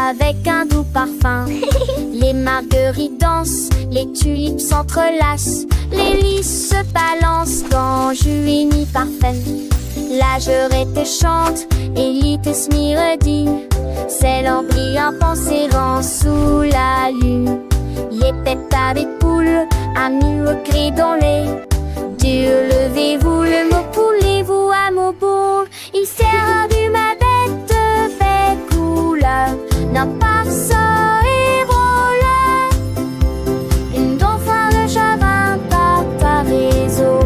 avec un doux parfum. Les marguerites dansent, les tulipes s'entrelacent, les lys se balancent quand Juini parfum. La jurette chante et lites myredi, c'est l'embry en pensérant sous la lune. Les têtes avec poule, amis au cri dans les. Dieu levez-vous, le mot poulez-vous à mon boule. Il sert du ma bête de fait couleur, n'a pas ça et voleur. Une dauphin de chagrin par ta réseau.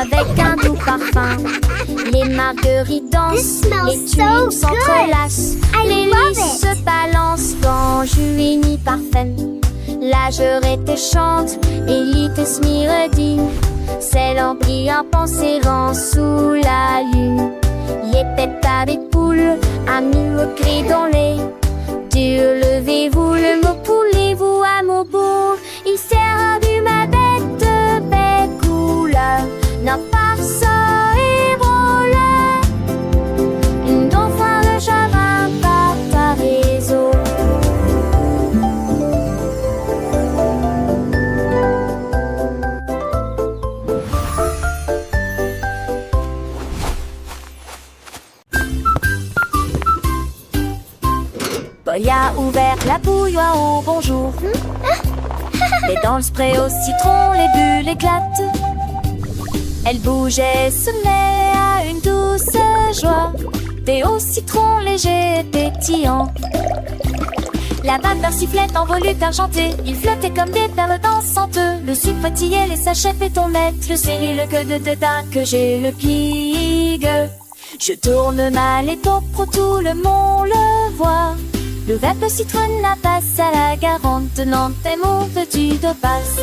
Avec un doux parfum, les marguerites dansent, les tulipes s'entrelacent, les lys se balancent quand Juini parfum. La jurette chante et lites myredi, c'est l'embry en pensérant sous la lune. Les têtes avec poule, amis au cri dans les. Dieu levez-vous, le mot poulez-vous à mon bout. Il sert du ma bête de belle couleur, n'a pas ça et voleur. Une dauphin de chagrin par ta réseau. Boy a ouvert la bouilloire au bonjour. Et dans le spray au citron, les bulles éclatent. Elle bougeait, se met à une douce joie. Thé au citron léger et pétillant. La vapeur sifflait en volute argentée. Il flottait comme des perles dansantes. Le sucre fatiguait les sachets pétonnettes. Le céri, le queue de dédain que j'ai le pigue. Je tourne mal et top pro, tout le monde le voit. Le verbe citronne n'a passe à la garante. Tenant tes mots veux-tu de passe.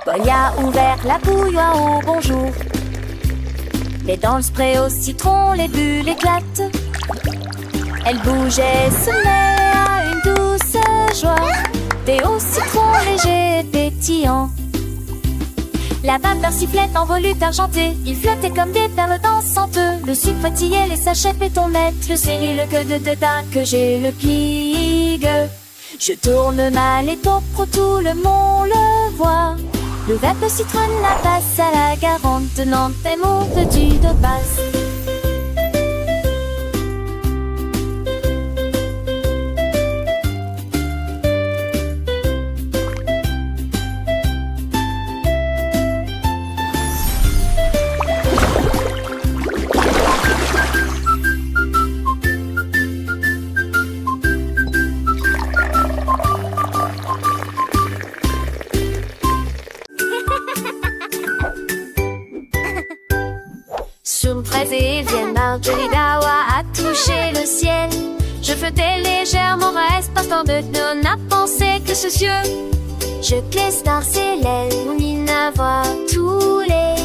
Boy a ouvert la bouilloire au bonjour. Et dans le spray au citron, les bulles éclatent. Elle bougeait, se met à une douce joie. Thé au citron léger et pétillant. La vapeur sifflait en volute argentée. Il flottait comme des perles dansantes. Le sucre fatiguait les sachets pétonnettes. Le céri, le queue de dédain que j'ai le pigue. Je tourne mal et top pro, tout le monde le voit. Le verbe citronne n'a passe à la garante. Tenant tes mots veux-tu de passe. Sur une fraise et vienne, Marjorie Dawa a touché le ciel. Je flottais légèrement, reste pas tant de non à penser que ce cieux. Je glisse dans ses lèvres, on a voix tous les.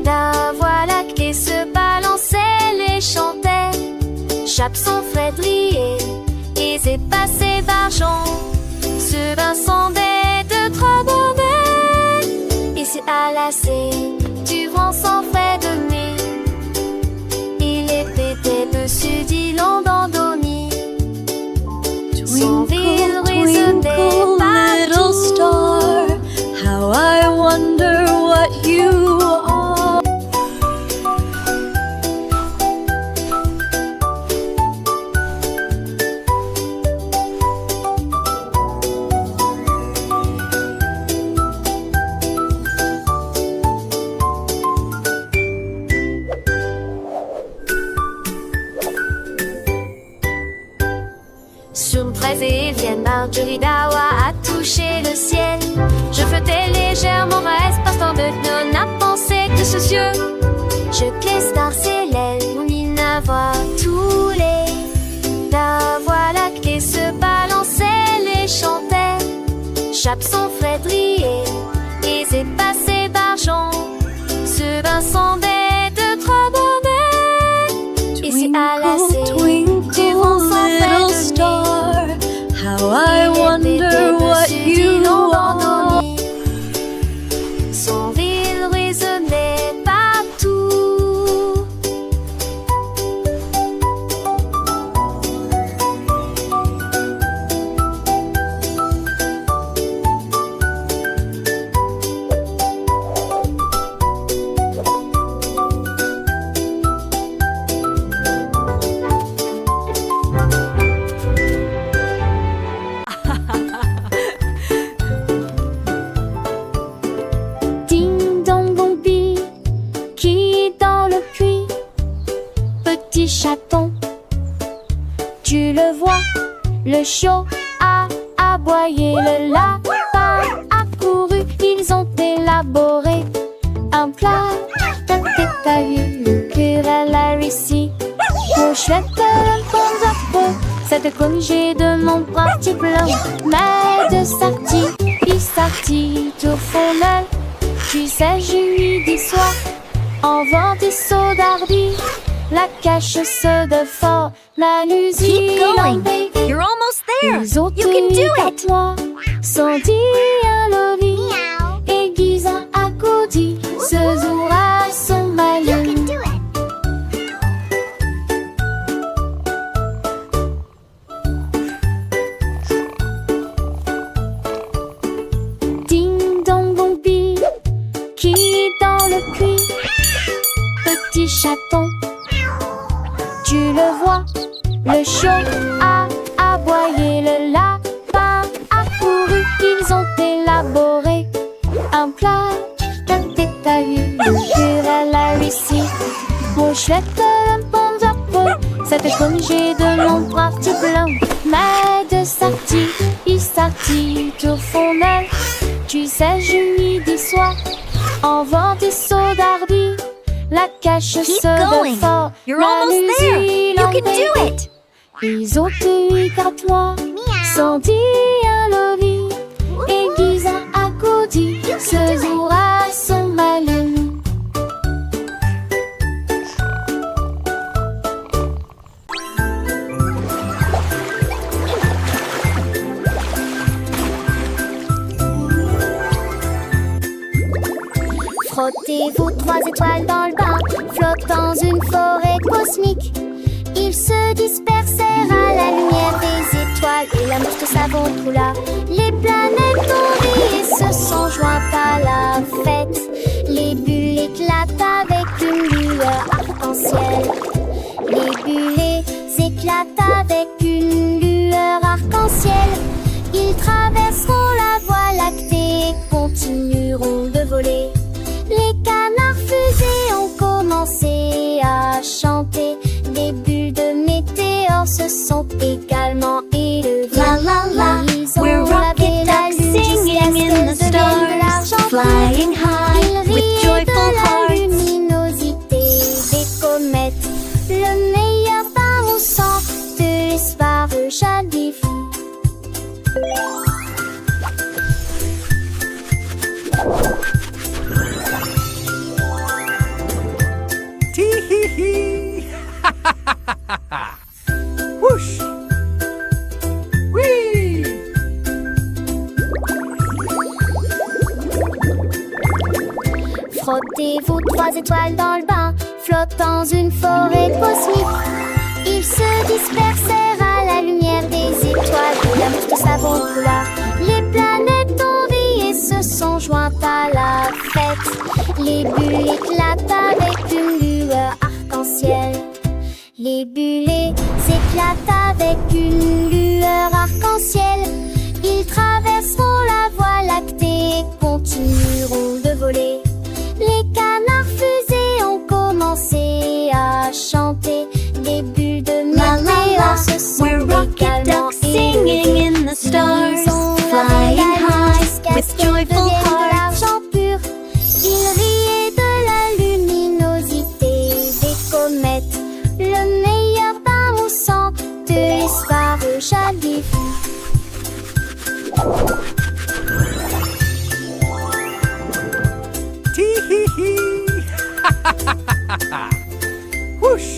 La voix lactée se balançait, les chantait. Chape son frédrier, et c'est passé d'argent. Ce bain sondait de trop bonheur. Et c'est à lasser du vent sans frais de mai. Dessus d'îlot endormi. Twinkle, twinkle, little star, how I wonder what you are. fraises et viennent. Marjorie Dawa a touché le ciel. Je flottais légèrement, reste partant de nous n'a pensé que ce cieux. Je glisse dans ses ailes, mon île voit tous les. La voix lactée se balançait, les chantait. Chape son frédrier, et c'est passé d'argent. Ce bain semblait de trop mauvais. Et c'est à la Twinkle, little star, how I wonder what you are. Son rire résonnait partout. Ding dong bombi, qui dans le puits? Petit chaton, tu le vois, le chiot a aboyé, le lapin a couru, ils ont élaboré un plat. T'as vu le querelle a réussi. Mon chouette le bon zappo, cette congé de mon parti plein. Mais de sortie, il sortit au fond d'elle. Tu sais, je lui dis soir, en vent des sauts d'ardi, la cache se de fort, la Keep going. baby. You're almost there. Les autres You can do it. moi, sans dire un loli, aiguise un accoudi, ce jour à son malin. Ding dong bombi, qui dans le puits? Petit chaton, tu le vois, le chiot a aboyé, le lapin a couru, ils ont élaboré un plat. T'as vu le querelle a réussi. Mon chouette le bon zappo, cette congé de mon parti plein. Mais de sortie, il sortit au fond d'elle. Tu sais, je lui dis soir, en vent des sauts d'ardi, la cache Keep se going. de fort, You're la almost there. musique You can baby. do it. Les autres regardent-moi, sans dire un loli, aiguise un accoudi, ce jour à son malin. Frottez vos 3 étoiles dans le bain, flottent dans une forêt cosmique. Ils se dispersèrent à la lumière des étoiles et la mouche de savon coula. Les planètes ont ri et se sont jointes à la fête. Les bulles éclatent avec une lueur arc-en-ciel. Les bulles éclatent avec une lueur arc-en-ciel. Ils traverseront la voie lactée et continueront de voler. Les canards fusées ont commencé à chanter. Des bulles de météores se sont également élevées. La la la, Ils ont we're lavé rocket la ducks lune singing in jusqu'à the ce qu'elle devienne de l'argent stars, pur. flying high Ils with riaient joyful de la hearts. luminosité des comètes. Le meilleur pain au sang de l'espoir jadis fou. Tee-hee-hee! Whoosh! Whee! Frottez vos 3 étoiles dans le bain, flottent dans une forêt cosmique. Ils se dispersèrent à la lumière des étoiles et la mouche de savon coula. Les planètes ont ri et se sont jointes à la fête. Les bulles éclatent avec une lueur arc-en-ciel. Les bulles éclatent avec une lueur arc-en-ciel. Ils traverseront la voie lactée et continueront de voler. Les canards fusées ont commencé à chanter. Des bulles de La la la, météores se sont we're rocket également ducks singing the stars, flying high with joyful hearts. L'argent pur, il riait de la luminosité des comètes. Le meilleur pain moussant de l'espoir jamais vu. Tee-hee-hee! Whoosh!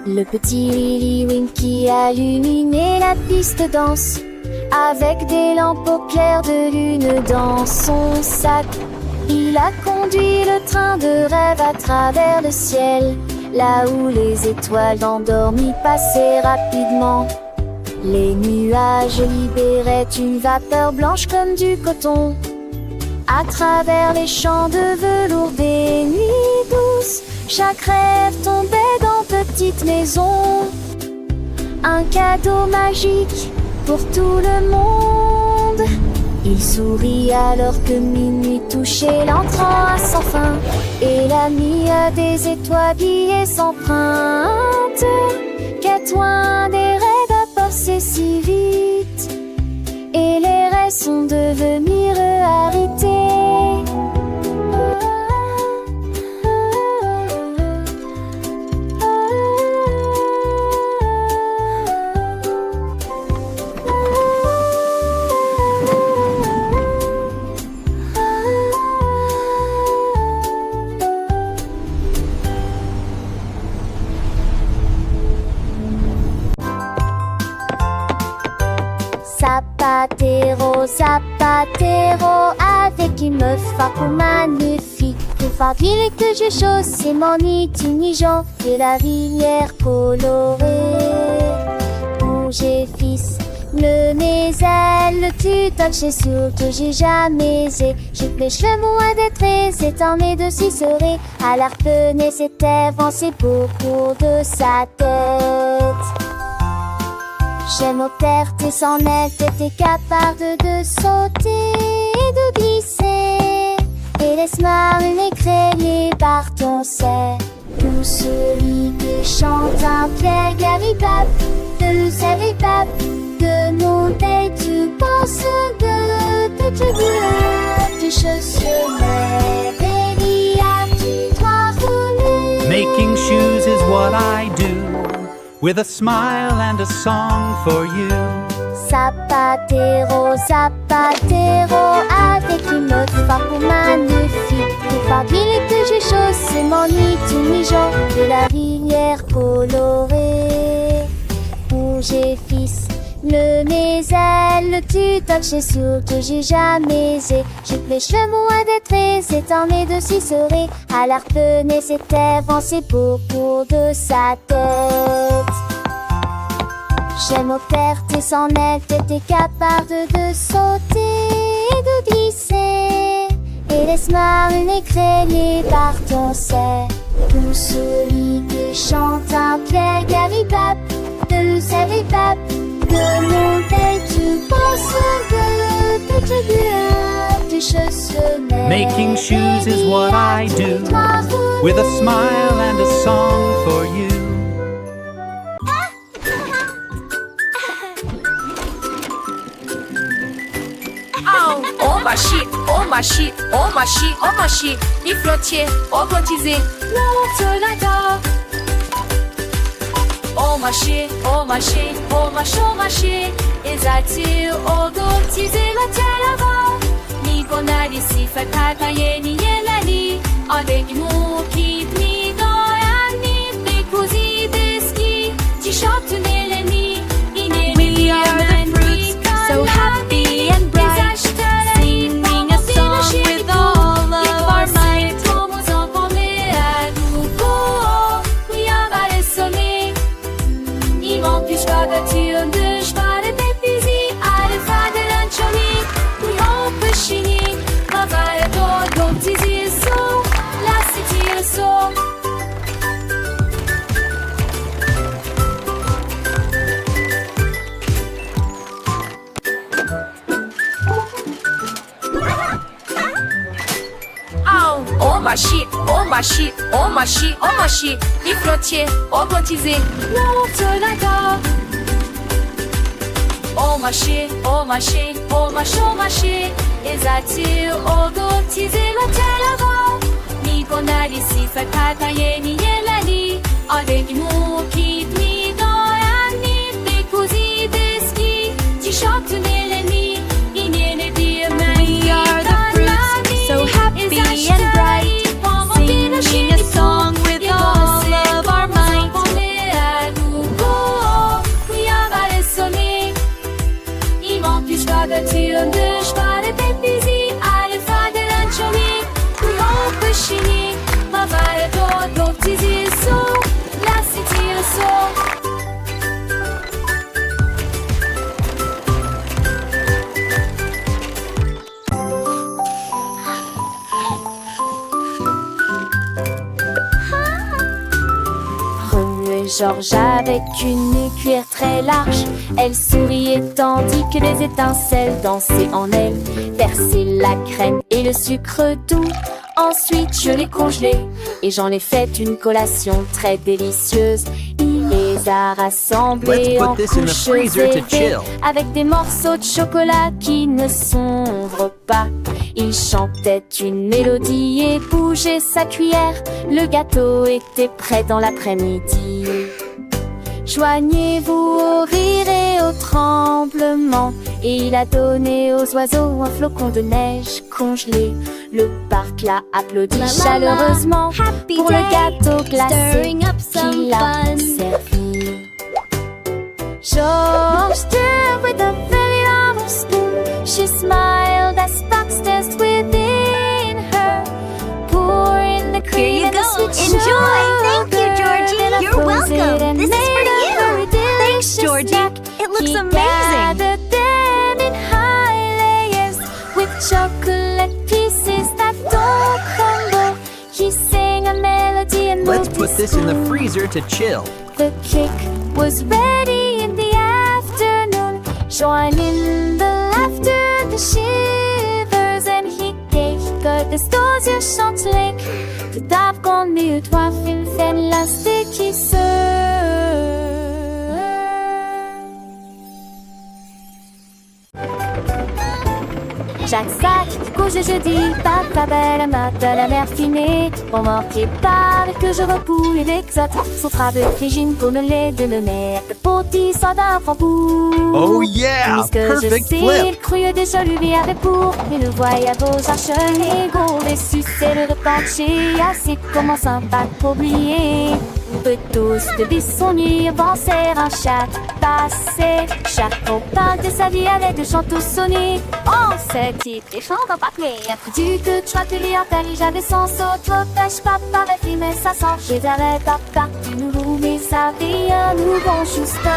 Le petit Lily Winky a illuminé la piste de danse avec des lampes au clair de lune dans son sac. Il a conduit le train de rêve à travers le ciel, là où les étoiles endormies passaient rapidement. Les nuages libéraient une vapeur blanche comme du coton. À travers les champs de velours des nuits douces, chaque rêve tombait dans petite maison. Un cadeau magique pour tout le monde. Il sourit alors que minuit touchait l'entrant à sans fin, et la nuit a des étoiles s'empruntent. Qu'est-ce des rêves à passer si vite, et les rêves sont devenus réalité. Zapatero, Zapatero, avec une meuf fardeau magnifique. Plus fardeau que je chausse, mon intelligent de la rivière colorée. Bouger fils, le mes ailes, tu touches sur que j'ai jamais aisé. J'ai les cheveux moins d'être, c'est en mes deux serrés. À l'arpenais, c'était avancé beaucoup de sa tête. J'aime au terre, t'es sans elle, t'es capable de sauter et de glisser. Et laisse-moi l'écrayer par ton sein. Tout celui qui chante un clair garibab, de savibab, de nos têtes, tu penses de te dire, tu chaussures, Bélia, tu dois rouler. Making shoes is what I do, with a smile and a song for you. Zapatero, Zapatero, avec une meuf fardeau magnifique. Plus fardeau que je chausse, mon intelligent de la rivière colorée. Bouger fils, le mes ailes, tu touches sur que j'ai jamais aisé. J'ai les cheveux moins d'être, c'est en mes deux serrés. À l'arpenais, c'était avancé beaucoup de sa tête. J'aime au terre, t'es sans elle, t'es capable de sauter et de glisser. Et laisse-moi l'écrayer par ton sein. Tout celui qui chante un clair garibab, de savibab, de mon tête, tu penses de te dire, tu chaussures. Making shoes is what I do, with a smile and a song for you. Oh ma shit, oh ma shit, oh ma shit, oh ma shit. Il flottait, robotisé, l'autre là-bas. Oh ma shit, oh ma shit, oh ma shit, oh ma shit. Esatil, robotisé, l'autre là-bas. Ni bonari si fait kataye ni yelani. Avec nous qui ni doyan ni décousi deski. T-shirt neleni, We are the fruits, so happy and bright, singing a song with all of our might. La omashi, les frontières augmentisées, l'autre d'accord. Omashi, ezatil augmentisé la terre. Ni bonari si fakata yeni yelani, adeni mu kitmi doyani, bekuzi deski, tişört neleni, inene diyemem. We are the fruits, so happy and bright, singing a song with all of our might. Götürdüş varıp bizi alfadan çoni Kuyopışini Mavare doğdu tiziso La sitioso Georges avec une cuillère très large. Elle souriait tandis que les étincelles dansaient en elle. Versait la crème et le sucre doux. Ensuite je l'ai congelé et j'en ai fait une collation très délicieuse. Il les a rassemblés en couches élevées avec des morceaux de chocolat qui ne s'ouvrent pas. Il chantait une mélodie et bougeait sa cuillère. Le gâteau était prêt dans l'après-midi. Joignez-vous au rire et au tremblement. Et il a donné aux oiseaux un flocon de neige congelé. Le parc l'a applaudi chaleureusement pour le gâteau glacé qu'il a servi. George stirred with a very long spoon. She smiled as sparks danced within her. Pouring the cream and the sweet Enjoy. Thank you, sugar Georgie. in a You're frozen welcome. and This is made for of you. very Thanks, delicious Georgie. snack. It looks He amazing. gathered them in high layers with chocolate pieces that don't crumble. He sang a melody and Let's moved put his this in the spoon. freezer to chill. The cake was ready in the afternoon. Join in the laughter, the shivers, and he gave the stars your chanteling. The dark on me, toi, film, fan, lastic, qui se. Chaque sac, couche jeudi, papa belle, matin la mer finée. Remarquez pas que je repoule l'exote. Son travail frigine pour me lait de me mettre. Petit soda framboux. Oh yeah, Puisque je perfect sais, flip. le cru déjà lui avait pour. Et le voyage aux arches égaux. Les succès, le repartir. Assez comment sympa pour oublier. On peut tous de son nuit avancer un chat passé. Chacun parle de sa vie avec des chants tous sonnés. On se quitte et chante en parler. Du que tu as pu lire, j'avais sans saut. Trop pêche, papa, ma fille, mais ça sent. Je dirais papa, tu nous roules, mais ça vit un nouveau Schuster.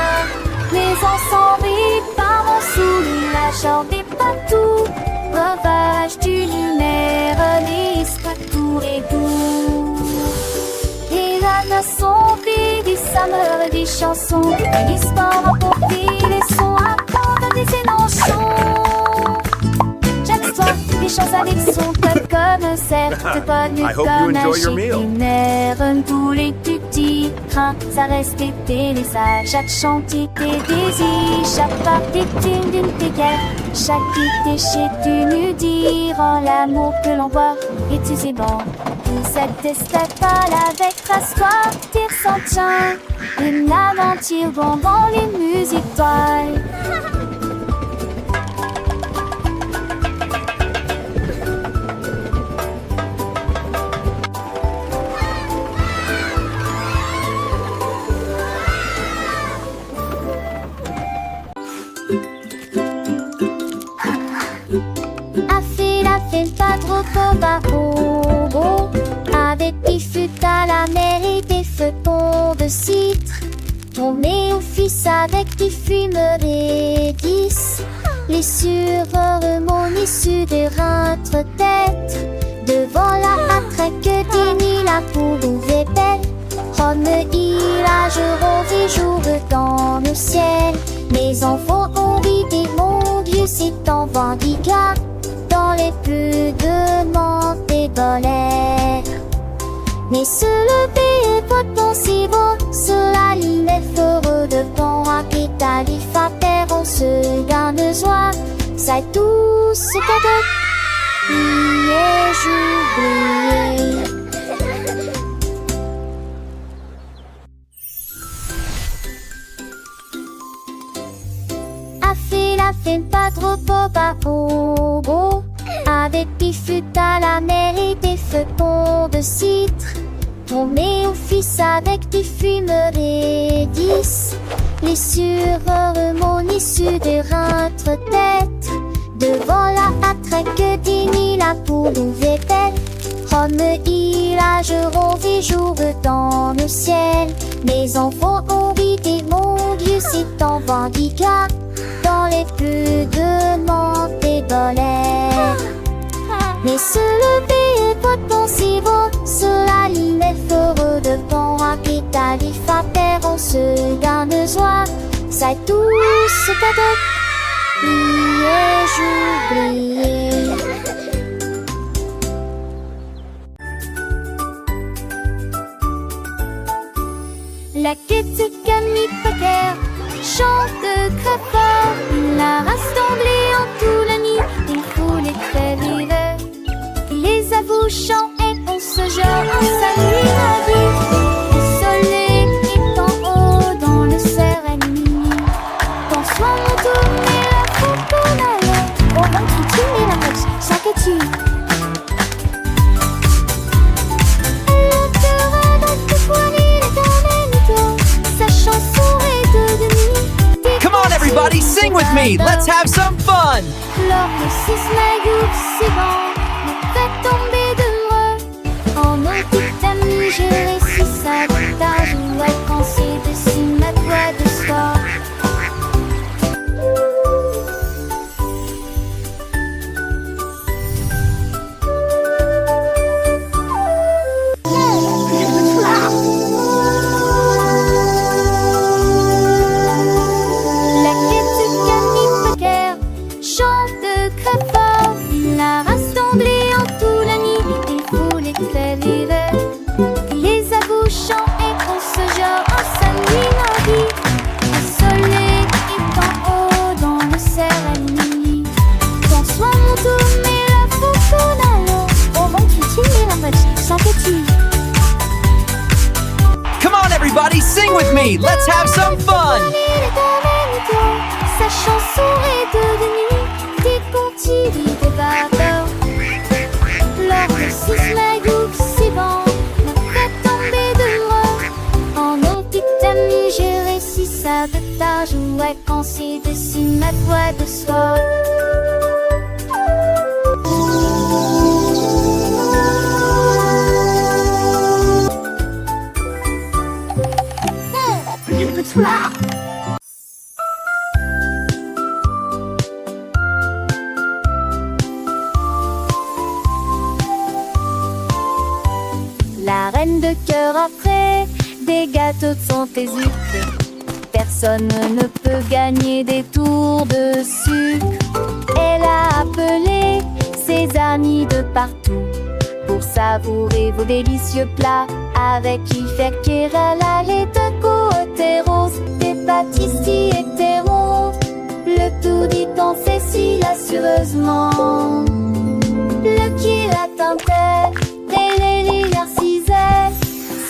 Les ensembles, par mon sourire, la chambre est partout. Ravage du lunaire, lisse pas tout et tout. Et là, ne sont vides, ça meurt des chansons. L'histoire a pour vie, les sons à prendre des énonctions. Chaque soir, des choses avec son cœur comme certes pas nu I hope you comme un enjoy your meal. lunaire. Tous les petits trains, ça restait les sages. Chaque chantier des désirs, chaque part victime d'une guerre. Chaque déchet d'une dire en l'amour que l'on voit. Et tu sais bon, tout cette estafade avec rassoir, tire sans tien. Une aventure bonbon, les musiques toiles. Pas trop beau avec des fûts à la mer et des feuilletons de citre. Tombé au fils avec des fumeries 10. Les sureurs mon issue de rentre tête. Devant la matraque dénie la poule ouvrait belle. Comme il a je jour dans le ciel. Mes enfants ont vidé mon Dieu, c'est en vendicat. Dans les plus de menthe et dans les Mais se lever est pas possible. Cela il est heureux de bon rapide à l'iffater. On se garde joie. C'est tout ce cadeau. Priez, j'oubliais. A fait pas trop pas au beau. Avec des fûts à la mer et des feuilles de citre. Tourné au fils avec des fumeries 10. Les sureurs mon issue de rentre tête. Devant la attraque d'Ini la poule ouverte. Rome il a des jours dans le ciel. Mes enfants ont vidé mon Dieu c'est en vendicat. Dans les plus de montées d'olaire. Mais se lever est pas possible. Cela il est heureux de bon rapide à l'iffater. On se garde joie. C'est tout ce cadeau. Priez, j'oubliais. La quête Camille Packer chante très fort. La rassemblée en tout la nuit. Il faut les très vivre. Les avouchants et on se jure en salut à vie. Le soleil est en haut dans le serein. Bonsoir mon tourné la coconale. Au ventre tu mets la roche, chaque tu. Come on, everybody, sing with me. Let's have some fun. Lors le sisme c'est bon, me fait tomber de moi. En petite amie, j'ai réussi ça. T'as joué quand c'est dessus ma voix de sport. Come on, everybody, sing with me. Let's have some fun. Sa chanson est devenue des contes des vapeurs. Lors de sisme c'est bon, me fait tomber de moi. En mon petit ami, j'ai réussi ça de ta jouer quand c'est dessus ma voix de soir. La reine de cœur après des gâteaux de son sucre. Personne ne peut gagner des tours de sucre. Elle a appelé ses amis de partout pour savourer vos délicieux plats. Avec qui faire qu'elle allait de côté rose, des pâtissiers hétéros. Le tout dit en fait si assureusement. Le qui l'attendait, et les l'exercisait.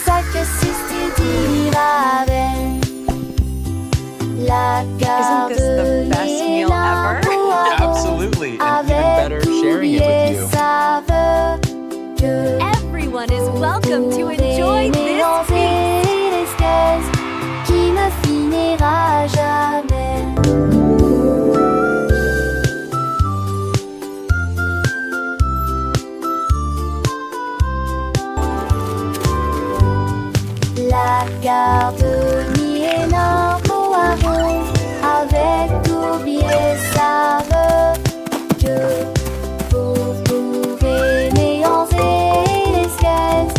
Ça que c'est dira avec la garde. Isn't this the best meal ever? Absolutely, and even better sharing it with you. Everyone is welcome to enjoy this feast. Qui ne finira jamais. La garde ni énorme arôme avec oublié saveur que pour trouver mélanger les gaz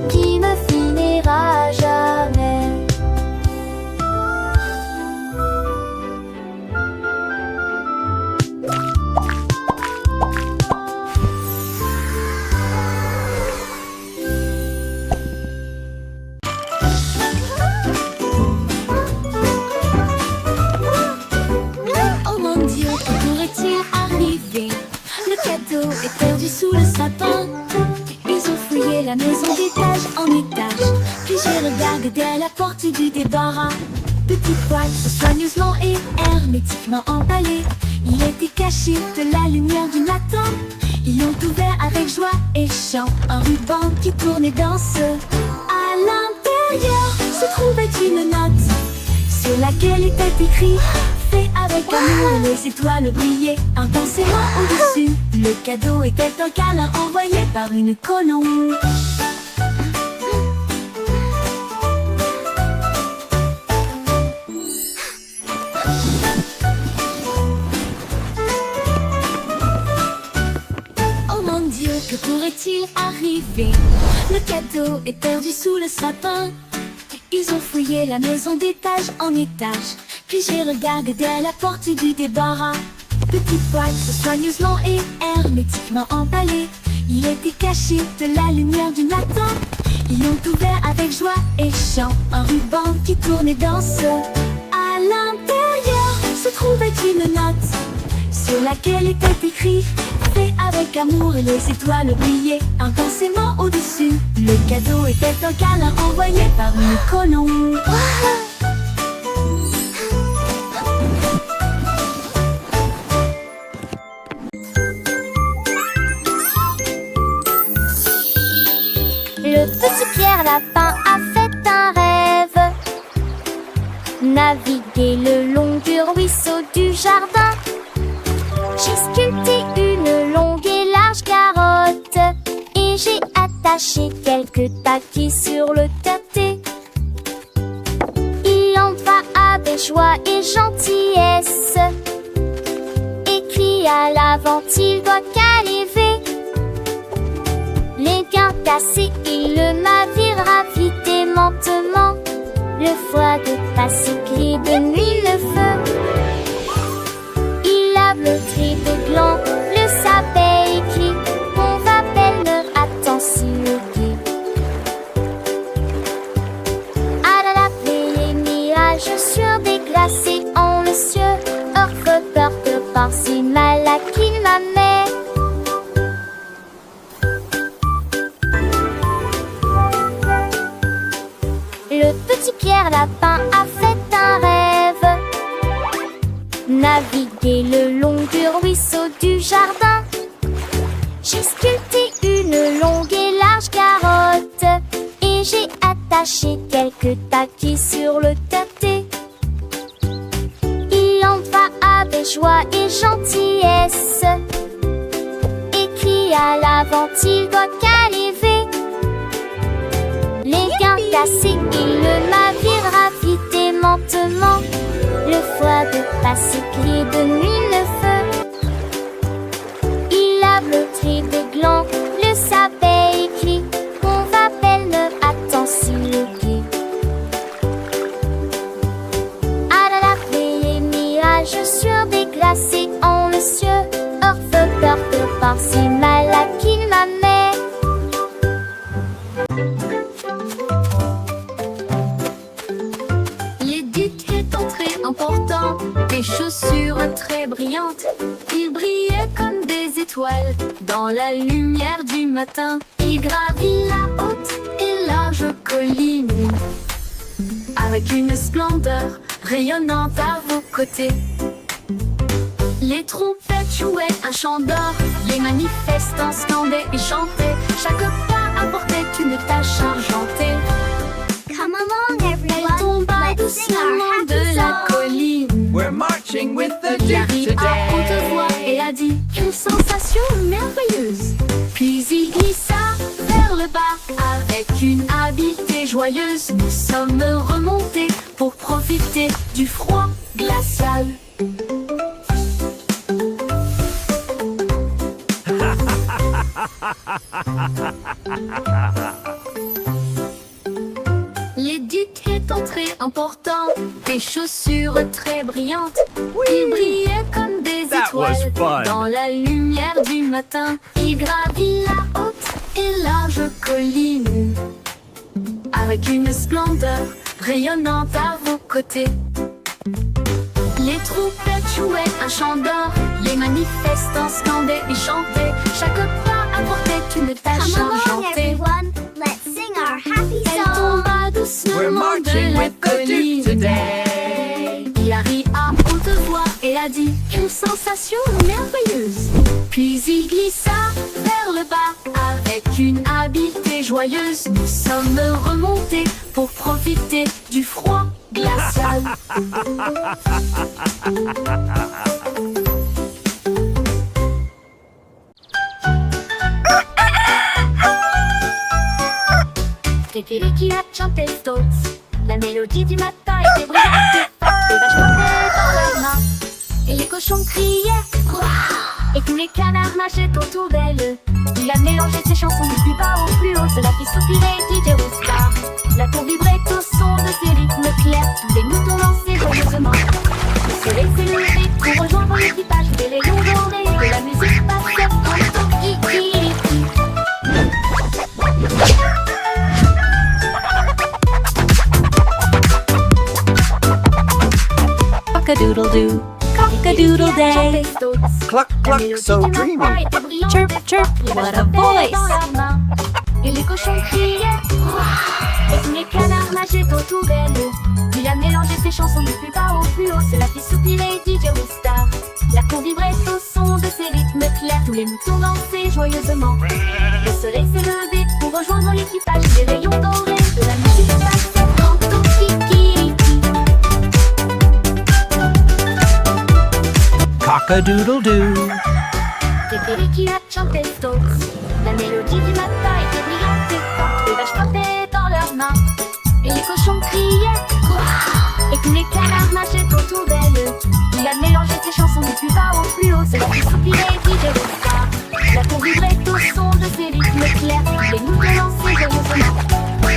qui ne finira jamais. la maison d'étage en étage. Puis j'ai regardé dès la porte du débarras. Petit poil, soigneusement et hermétiquement emballé. Il était caché de la lumière du matin. Ils l'ont ouvert avec joie et chant, un ruban qui tournait dans ce. À l'intérieur se trouvait une note sur laquelle était écrit: fait avec amour, les étoiles brillaient intensément au-dessus. Le cadeau était un câlin envoyé par une colombe. Oh mon Dieu, que pourrait-il arriver? Le cadeau est perdu sous le sapin. Ils ont fouillé la maison d'étage en étage. Puis j'ai regardé dès la porte du débarras. Petit poil, soigneusement et hermétiquement emballé. Il était caché de la lumière du matin. Ils l'ont ouvert avec joie et chant, un ruban qui tournait dans ce. À l'intérieur se trouvait une note sur laquelle était écrit: fait avec amour, et les étoiles brillaient intensément au-dessus. Le cadeau était un câlin envoyé par une colombe. Le petit Pierre Lapin a fait un rêve: naviguer le long du ruisseau du jardin. J'ai sculpté une longue et large carotte, et j'ai attaché quelques paquets sur le terre. Il en va avec joie et gentillesse, écrit à l'avant, il doit caliver. Les gains cassés, il le navire vite et lentement. Le foie de passé crie de nuit le feu. Il lave le tri de gland, le sabet écrit: on va belle, attends si le guet. À la les mirages sur des glacés en le cieux. Orfe porte par si mal à qu'il m'amène. Le petit Pierre Lapin a fait un rêve: naviguer le long du ruisseau du jardin. J'ai sculpté une longue et large carotte, et j'ai attaché quelques paquets sur le terre. Il en va avec joie et gentillesse, écrit à l'avant, il doit caliver. Les gains cassés, il le navire vite et lentement. Le foie de passé crie de nuit le feu. Il lave le tri de gland, le sabet écrit: on va belle, attends si le guet. À la les mirages sur des glacés en le cieux. Orfe porte par si mal à qu'il m'amène. Important, des chaussures très brillantes. Il brillait comme des étoiles dans la lumière du matin. Il gravit la haute et large colline avec une splendeur rayonnante à vos côtés. Les trompettes jouaient un chant d'or, les manifestants scandaient et chantaient. Chaque pas apportait une tâche argentée. Come along, Elle everyone. tomba Let's sing our doucement happy de la song. colline. We're marching with the Il Duke arrive à haute voix today. et a dit: quelle sensation merveilleuse. Puis il glissa vers le bas avec une habileté joyeuse. Nous sommes remontés pour profiter du froid glacial. L'éduc est entré important, des chaussures très brillantes. Il brillait comme des étoiles dans la lumière du matin. Il gravit la haute et large colline avec une splendeur rayonnante à vos côtés. Les trompettes jouaient un chant d'or, les manifestants scandaient et chantaient. Chaque pas apportait une tâche Come along, argentée. everyone. bienvenue today. Il a ri à haute voix et a dit quelle sensation merveilleuse. Puis il glissa vers le bas avec une habileté joyeuse. Nous sommes remontés pour profiter du froid glacial. Kikiriki a chanté Stolz. La mélodie du matin était brillante et forte. Les vaches portaient dans leurs mains et les cochons criaient Wouah! Et tous les canards nageaient autour d'elle. Il a mélangé ses chansons du plus bas au plus haut. Cela fit soupirer DJ Roustar. La tour vibrait au son de ses rythmes clairs. Tous les moutons dansaient joyeusement. Le soleil s'est levé pour rejoindre l'équipage. Des rayons dorés de la musique passait en kikiriki. Cock-a-doodle-doo, cock-a-doodle day. Cluck, cluck, so dreamy. Chirp, chirp, what a voice. Et les cochons criaient Wouah! Et tous les canards nageaient autour d'elle. Il a mélangé ses chansons du plus bas au plus haut. Cela fit soupirer DJ Roustar. La cour vibrait au son de ses rythmes clairs. Tous les moutons dansaient joyeusement. Le soleil s'est levé pour rejoindre l'équipage. Des rayons dorés de la musique passaient en kikiriki. Cock-a-doodle-doo. Kikiriki a chanté Stolz. La mélodie du matin était brillante et forte. Les vaches portaient dans leurs mains et les cochons criaient Wouah! Et tous les canards nageaient autour d'elle. Il a mélangé ses chansons du plus bas au plus haut. Cela fit soupirer DJ Roustar. La cour vibrait au son de ses rythmes clairs. Les moutons dansaient joyeusement.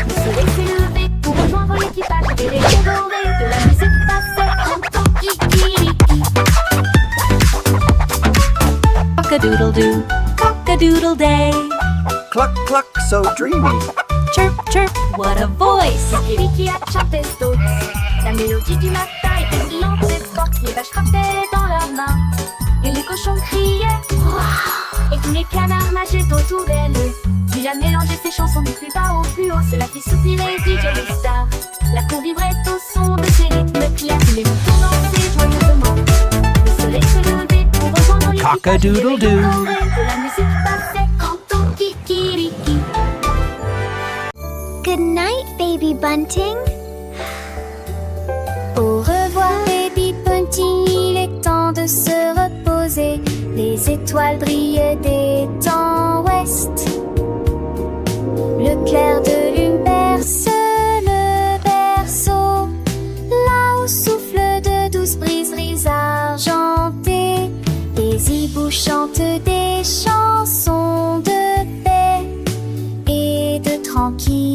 Le soleil s'est levé pour rejoindre l'équipage. Des rayons dorés de la musique passait en kikiriki. Cock-a-doodle-doo, cock-a-doodle day. Cluck, cluck, so dreamy. Chirp, chirp, what a voice. Kikiriki a chanté Stolz. La mélodie du matin était brillante et forte. Les vaches frappaient dans leurs mains et les cochons criaient Wouah! Et tous les canards nageaient autour d'elle. Il a mélangé ses chansons du plus bas au plus haut. Cela fit soupirer DJ Roustar. La cour vibrait au son de ses rythmes clairs. Tous les moutons dansaient joyeusement. Le soleil se levait pour rejoindre l'équipage. Cock-a-doodle-doo. Des rayons dorés de la musique passait en kikiriki. Good night, baby bunting. Au revoir, baby bunting, il est temps de se reposer. Les étoiles brillent des temps ouest. Le clair de lune berce le berceau. Là où souffle de douces briseries argentées. Les hiboux chantent des chansons de paix et de tranquillité.